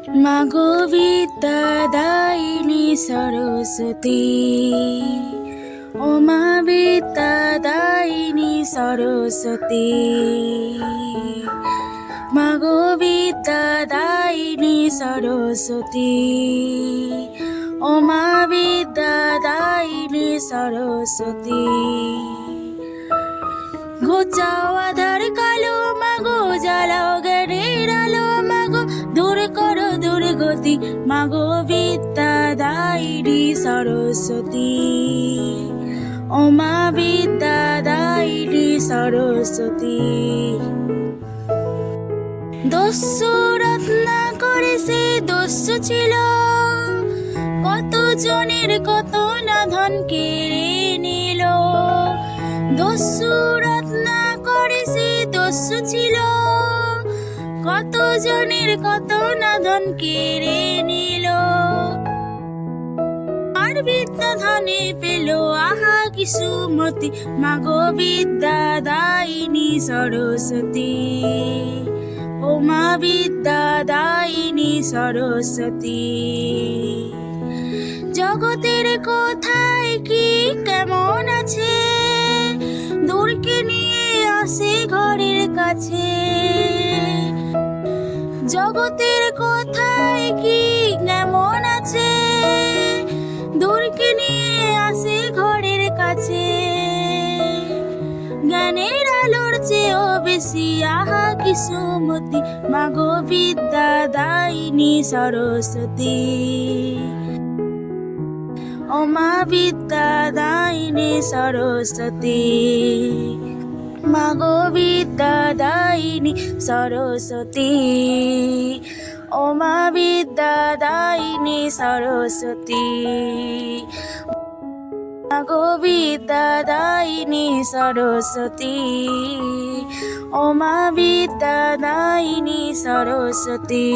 মাগো বিদ্যাদায়িনী সরস্বতী, ও মা বিদ্যাদায়িনী সরস্বতী, মাগো বিদ্যাদায়িনী সরস্বতী, ও মা বিদ্যাদায়িনী সরস্বতী। ঘোচাও আধার কালো মাগো, জ্বালাও জ্ঞানের আলো মাগো, দূর করো দুর্গতি মাগো বিদ্যাদায়িনী সরস্বতী, ও মা বিদ্যাদায়িনী সরস্বতী। দস্যু রত্না করে সে দস্যু ছিল, কত জনের কত না ধন কেড়ে নিল। দস্যু রত্না করে সে দস্যু ছিল, কত জনের কত না ধন কেড়ে নিল। আর বিদ্যা ধনে পেল আহা কি সুমতি, মাগো বিদ্যাদায়িনী সরস্বতী, ও মা বিদ্যাদায়িনী সরস্বতী। জগতের কোথায় কি কেমন আছে, দূরকে নিয়ে আসে ঘরের কাছে। জগতের কোথায় কি কেমন আছে, দূরকে নিয়ে আসে ঘরের কাছে। জ্ঞানের আলোর চেয়েও বেশি আহা কি সুমতি, মাগো বিদ্যাদায়িনী সরস্বতী, ও মা বিদ্যাদায়িনী সরস্বতী, মাগো বিদ্যাদায়িনী সরস্বতী, ও মা বিদ্যাদায়িনী সরস্বতী, মাগো বিদ্যাদায়িনী সরস্বতী, ও মা বিদ্যাদায়িনী সরস্বতী।